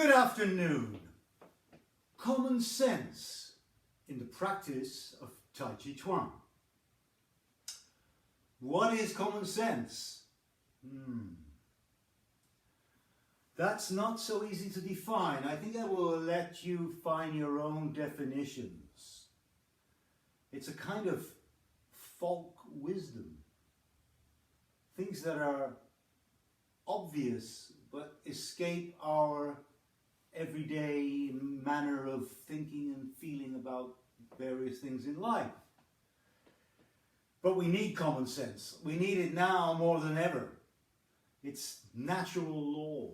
Good afternoon. Common sense in the practice of Tai-chi chuan. What is common sense? That's not so easy to define. I think I will let you find your own definitions. It's a kind of folk wisdom. Things that are obvious but escape our everyday manner of thinking and feeling about various things in life. But we need common sense. We need it now more than ever. It's natural law.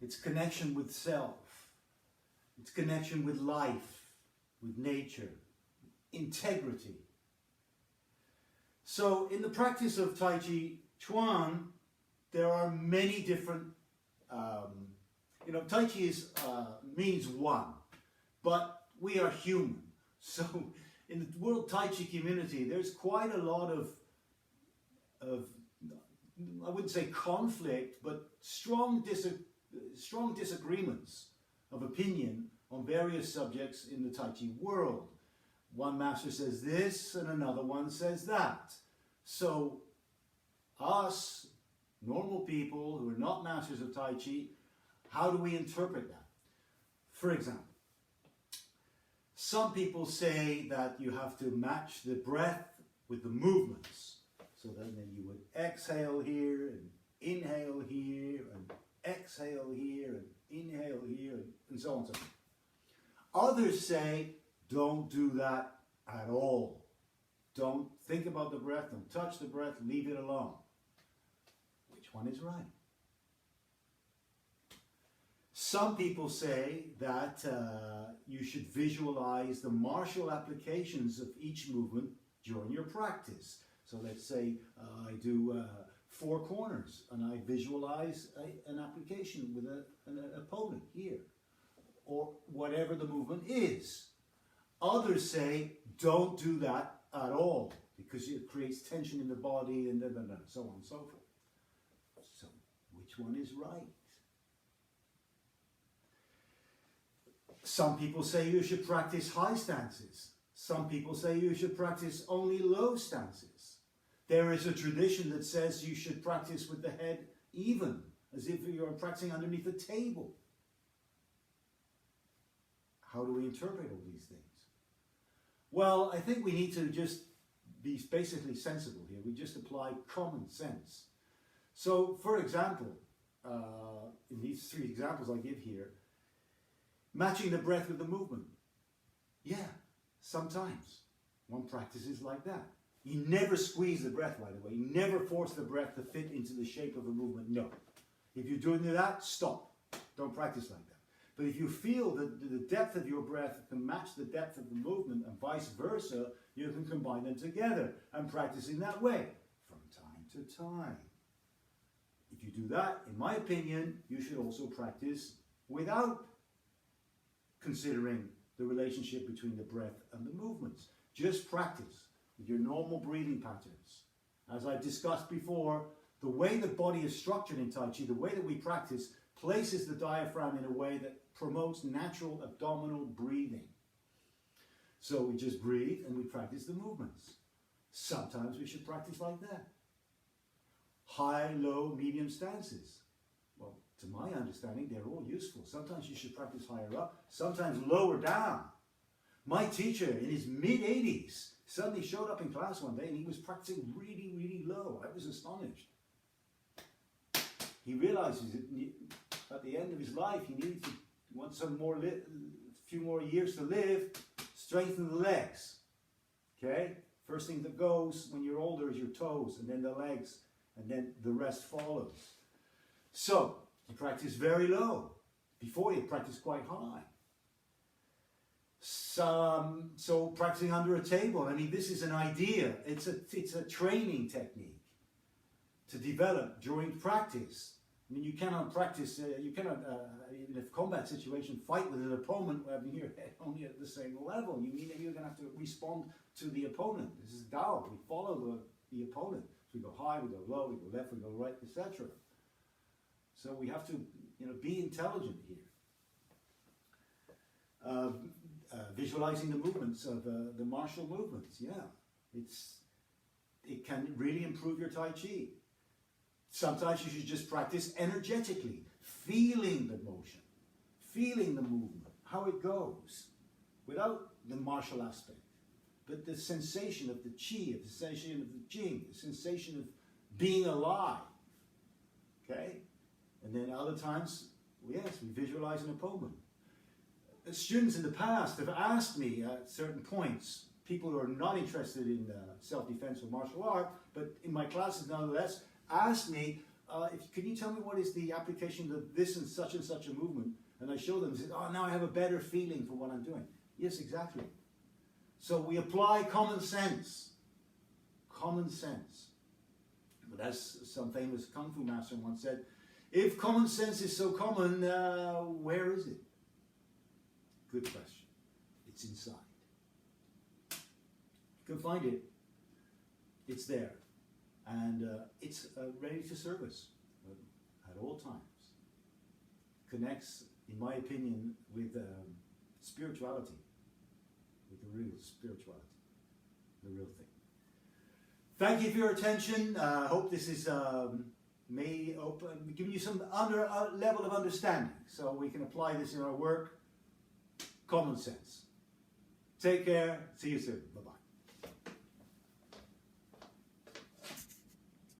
It's connection with self. It's connection with life, with nature, integrity. So in the practice of Tai Chi Chuan, there are many different, Tai Chi means one, but we are human. So in the World Tai Chi community, there's quite a lot of I wouldn't say conflict, but strong disagreements of opinion on various subjects in the Tai Chi world. One master says this and another one says that. So us, normal people who are not masters of Tai Chi, how do we interpret that? For example, some people say that you have to match the breath with the movements. So then you would exhale here and inhale here and exhale here and inhale here and so on and so forth. Others say don't do that at all. Don't think about the breath, don't touch the breath, leave it alone. Which one is right? Some people say that you should visualize the martial applications of each movement during your practice. So let's say I do 4 corners and I visualize an application with an opponent here, or whatever the movement is. Others say don't do that at all because it creates tension in the body and so on and so forth. So which one is right? Some people say you should practice high stances. Some people say you should practice only low stances. There is a tradition that says you should practice with the head even, as if you're practicing underneath a table. How do we interpret all these things? Well, I think we need to just be basically sensible here. We just apply common sense. So, for example, in these 3 examples I give here, matching the breath with the movement. Yeah, sometimes one practices like that. You never squeeze the breath, by the way. You never force the breath to fit into the shape of a movement. No. If you're doing that, stop. Don't practice like that. But if you feel that the depth of your breath can match the depth of the movement and vice versa, you can combine them together and practice in that way from time to time. If you do that, in my opinion, you should also practice without considering the relationship between the breath and the movements. Just practice with your normal breathing patterns. As I've discussed before, the way the body is structured in Tai Chi, the way that we practice, places the diaphragm in a way that promotes natural abdominal breathing. So we just breathe and we practice the movements. Sometimes we should practice like that. High, low, medium stances. Well, to my understanding, they're all useful. Sometimes you should practice higher up, sometimes lower down. My teacher in his mid-80s suddenly showed up in class one day and he was practicing really, really low. I was astonished. He realizes that at the end of his life, he needed to want few more years to live, strengthen the legs. Okay? First thing that goes when you're older is your toes, and then the legs, and then the rest follows. So, you practice very low. Before you practice quite high. So practicing under a table, I mean, this is an idea. It's a training technique to develop during practice. I mean, you cannot practice, in a combat situation, fight with an opponent when you're only at the same level. You're going to have to respond to the opponent. This is Tao. We follow the opponent. So we go high, we go low, we go left, we go right, etc. So we have to, be intelligent here. Visualizing the movements of the martial movements, yeah. It can really improve your Tai Chi. Sometimes you should just practice energetically, feeling the motion, feeling the movement, how it goes, without the martial aspect. But the sensation of the chi, the sensation of the jing, the sensation of being alive. Okay? And then other times, yes, we visualize an opponent. Students in the past have asked me at certain points, people who are not interested in self-defense or martial art, but in my classes nonetheless, asked me, can you tell me what is the application of this and such a movement? And I show them and say, oh, now I have a better feeling for what I'm doing. Yes, exactly. So we apply common sense. Common sense. But as some famous Kung Fu master once said, if common sense is so common, where is it? Good question. It's inside. You can find it. It's there. And it's ready to serve us at all times. Connects, in my opinion, with spirituality. With the real spirituality. The real thing. Thank you for your attention. I hope this is giving you some level of understanding so we can apply this in our work. Common sense. Take care. See you soon. Bye-bye.